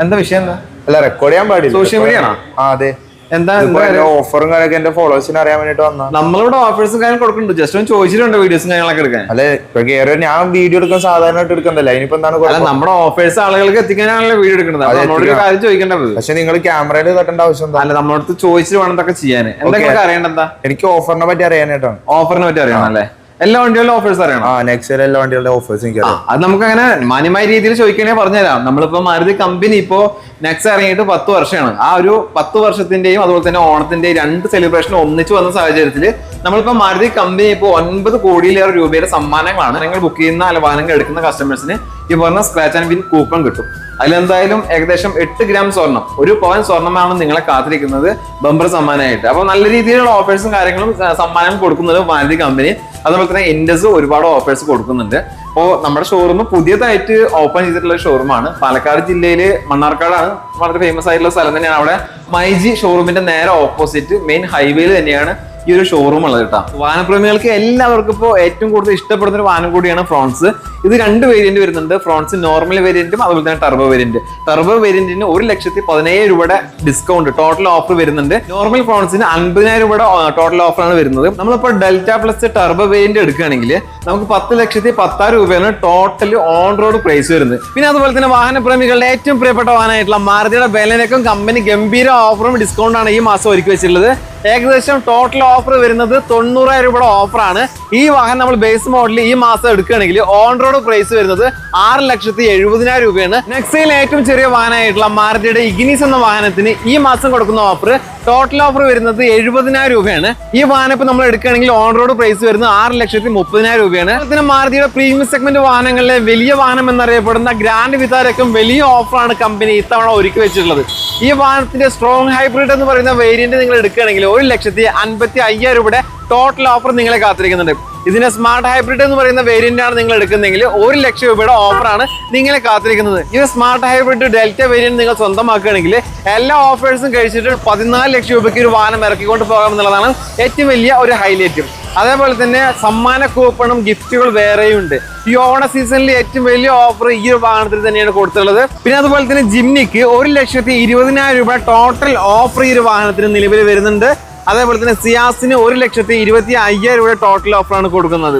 എന്താ വിഷയം? അല്ല റെക്കോർഡ് ചെയ്യാൻ പാടില്ല. സോഷ്യൽ മീഡിയ ആണോ? അതെ. എന്താ ഓഫറും കാര്യമൊക്കെ എന്റെ ഫോളോവേഴ്സിന് അറിയാൻ വേണ്ടിട്ട് വന്നാ. നമ്മളിവിടെ ഓഫേഴ്സും കാര്യം കൊടുക്കുന്നുണ്ട്. ജസ്റ്റ് ഒന്ന് ചോദിച്ചിട്ടുണ്ട് വീഡിയോസും കാര്യങ്ങളൊക്കെ എടുക്കാൻ. അല്ലെ ഇപ്പൊ ഞാൻ വീഡിയോ എടുക്കാൻ സാധാരണയായിട്ട് എടുക്കണ്ടല്ലോ. അതിനിപ്പോ എന്താണ് നമ്മുടെ ഓഫേഴ്സ് ആളുകൾക്ക് എത്തിക്കാനാണല്ലോ വീഡിയോ എടുക്കുന്നത്. നമ്മളോട് കാര്യം ചോദിക്കേണ്ടത്. പക്ഷെ നിങ്ങൾ ക്യാമറയിൽ തട്ടേണ്ട ആവശ്യം എന്താ? അല്ല നമ്മളടുത്ത് ചോദിച്ചിട്ട് വേണം ഇതൊക്കെ ചെയ്യാൻ. എന്തൊക്കെ അറിയേണ്ടതാ? എനിക്ക് ഓഫറിനെ പറ്റി അറിയാനായിട്ടാണ്. ഓഫറിനെ പറ്റി അറിയണം അല്ലേ? എല്ലാ വണ്ടികളുടെ ഓഫേഴ്സ് അറിയണം. നെക്സ്റ്റ് എല്ലാ വണ്ടികളുടെ ഓഫേഴ്സ് എനിക്ക് അറിയാം. അത് നമുക്ക് അങ്ങനെ മാന്യമായ രീതിയിൽ ചോദിക്കണേ പറഞ്ഞുതരാം. നമ്മളിപ്പോ മാരുതി കമ്പനി ഇപ്പോ നെക്സ്റ്റ് ഇറങ്ങിയിട്ട് 10 വർഷമാണ്. ആ ഒരു 10 വർഷത്തിന്റെയും അതുപോലെ തന്നെ ഓണത്തിന്റെയും 2 സെലിബ്രേഷൻ ഒന്നിച്ചു വന്ന സാഹചര്യത്തിൽ നമ്മളിപ്പോ മാരുതി കമ്പനി ഇപ്പോൾ 9 കോടിയിലേറെ രൂപയുടെ സമ്മാനങ്ങളാണ് നിങ്ങൾ ബുക്ക് ചെയ്യുന്ന വാഹനങ്ങൾ എടുക്കുന്ന കസ്റ്റമേഴ്സിന് ഈ പറഞ്ഞ സ്ക്രാച്ച് ആൻഡ് വിൻ കൂപ്പൺ കിട്ടും. അതിലെന്തായാലും ഏകദേശം 8 ഗ്രാം സ്വർണം, 1 പവൻ സ്വർണ്ണമാണ് നിങ്ങളെ കാത്തിരിക്കുന്നത് ബമ്പർ സമ്മാനമായിട്ട്. അപ്പൊ നല്ല രീതിയിലുള്ള ഓഫേഴ്സും കാര്യങ്ങളും സമ്മാനം കൊടുക്കുന്നത് മാരുതി കമ്പനി. അതുപോലെ തന്നെ ഇൻഡസ് ഒരുപാട് ഓഫേഴ്സ് കൊടുക്കുന്നുണ്ട്. അപ്പോൾ നമ്മുടെ ഷോറൂം പുതിയതായിട്ട് ഓപ്പൺ ചെയ്തിട്ടുള്ള ഷോറൂമാണ്. പാലക്കാട് ജില്ലയില് മണ്ണാർക്കാടാണ്, വളരെ ഫേമസ് ആയിട്ടുള്ള സ്ഥലം തന്നെയാണ്. അവിടെ മൈജി ഷോറൂമിന്റെ നേരെ ഓപ്പോസിറ്റ് മെയിൻ ഹൈവേയിൽ തന്നെയാണ് ഈ ഒരു ഷോറൂം ഉള്ളത് കേട്ടോ. വാഹനപ്രേമികൾക്ക് എല്ലാവർക്കും ഇപ്പോൾ ഏറ്റവും കൂടുതൽ ഇഷ്ടപ്പെടുന്ന ഒരു വാഹനം കൂടിയാണ് ഫ്രോൺസ്. ഇത് 2 വേരിയന്റ് വരുന്നുണ്ട്. ഫ്രോൺസ് നോർമൽ വേരിയന്റും അതുപോലെ തന്നെ ടർബോ വേരിയന്റ്. ടർബോ വേരിയന്റിന് 1,17,000 രൂപയുടെ ഡിസ്കൗണ്ട് ടോട്ടൽ ഓഫർ വരുന്നുണ്ട്. നോർമൽ ഫ്രോൺസിന് 50,000 രൂപയുടെ ടോട്ടൽ ഓഫറാണ് വരുന്നത്. നമ്മളിപ്പോൾ ഡെൽറ്റ പ്ലസ് ടർബോ വേരിയന്റ് എടുക്കുകയാണെങ്കിൽ നമുക്ക് 10,10,000 രൂപയാണ് ടോട്ടൽ ഓൺ റോഡ് പ്രൈസ് വരുന്നത്. പിന്നെ അതുപോലെ തന്നെ വാഹനപ്രേമികളുടെ ഏറ്റവും പ്രിയപ്പെട്ട വാഹനമായിട്ടുള്ള മാരുതിയുടെ ബെലനക്കും കമ്പനി ഗംഭീര ഓഫറും ഡിസ്കൗണ്ടാണ് ഈ മാസം ഒരുക്കി വെച്ചിട്ടുള്ളത്. ഏകദേശം ടോട്ടൽ ഓഫർ വരുന്നത് 90,000 രൂപയുടെ ഓഫറാണ്. ഈ വാഹനം നമ്മൾ ബേസ് മോഡൽ ഈ മാസം എടുക്കുകയാണെങ്കിൽ ഓൺ റോഡ് പ്രൈസ് വരുന്നത് 6,70,000 രൂപയാണ്. നെക്സയിൽ ഏറ്റവും ചെറിയ വാഹനമായിട്ടുള്ള മാരുതിയുടെ ഇഗ്നിസ് എന്ന വാഹനത്തിന് ഈ മാസം കൊടുക്കുന്ന ഓഫർ ടോട്ടൽ ഓഫർ വരുന്നത് 70,000 രൂപയാണ്. ഈ വാഹനം ഇപ്പൊ നമ്മൾ എടുക്കുകയാണെങ്കിൽ ഓൺ റോഡ് പ്രൈസ് വരുന്നത് 6,30,000 രൂപയാണ്. അതുപോലെ മാരുതിയുടെ പ്രീമിയം സെഗ്മെന്റ് വാഹനങ്ങളിലെ വലിയ വാഹനം എന്നറിയപ്പെടുന്ന ഗ്രാൻഡ് വിതാരക്കും വലിയ ഓഫറാണ് കമ്പനി ഇത്തവണ ഒരുക്കി വെച്ചിട്ടുള്ളത്. ഈ വാഹനത്തിന്റെ സ്ട്രോങ് ഹൈബ്രിഡ് എന്ന് പറയുന്ന വേരിയന്റ് നിങ്ങൾ എടുക്കുകയാണെങ്കിൽ 1,55,000 രൂപയുടെ ടോട്ടൽ ഓഫർ നിങ്ങളെ കാത്തിരിക്കുന്നുണ്ട്. ഇതിന്റെ സ്മാർട്ട് ഹൈബ്രിഡ് എന്ന് പറയുന്ന വേരിയന്റ് ആണ് നിങ്ങൾ എടുക്കുന്നതെങ്കിൽ 1,00,000 രൂപയുടെ ഓഫറാണ് നിങ്ങളെ കാത്തിരിക്കുന്നത്. ഈ സ്മാർട്ട് ഹൈബ്രിഡ് ഡെൽറ്റ വേരിയന്റ് നിങ്ങൾ സ്വന്തമാക്കുകയാണെങ്കിൽ എല്ലാ ഓഫേഴ്സും കഴിച്ചിട്ട് 14,00,000 രൂപയ്ക്ക് ഒരു വാഹനം ഇറക്കിക്കൊണ്ട് പോകാമെന്നുള്ളതാണ് ഏറ്റവും വലിയ ഒരു ഹൈലൈറ്റും. അതേപോലെ തന്നെ സമ്മാന കൂപ്പണും ഗിഫ്റ്റുകൾ വേറെയും ഉണ്ട്. ഈ ഓണ സീസണിൽ ഏറ്റവും വലിയ ഓഫർ ഈ ഒരു വാഹനത്തിൽ തന്നെയാണ് കൊടുത്തുള്ളത്. പിന്നെ അതുപോലെ തന്നെ ജിംനിക്ക് 1,20,000 രൂപ ടോട്ടൽ ഓഫർ ഈ ഒരു വാഹനത്തിന് നിലവിൽ വരുന്നുണ്ട്. അതേപോലെ തന്നെ സിയാസിന് 1,25,000 രൂപ ടോട്ടൽ ഓഫറാണ് കൊടുക്കുന്നത്.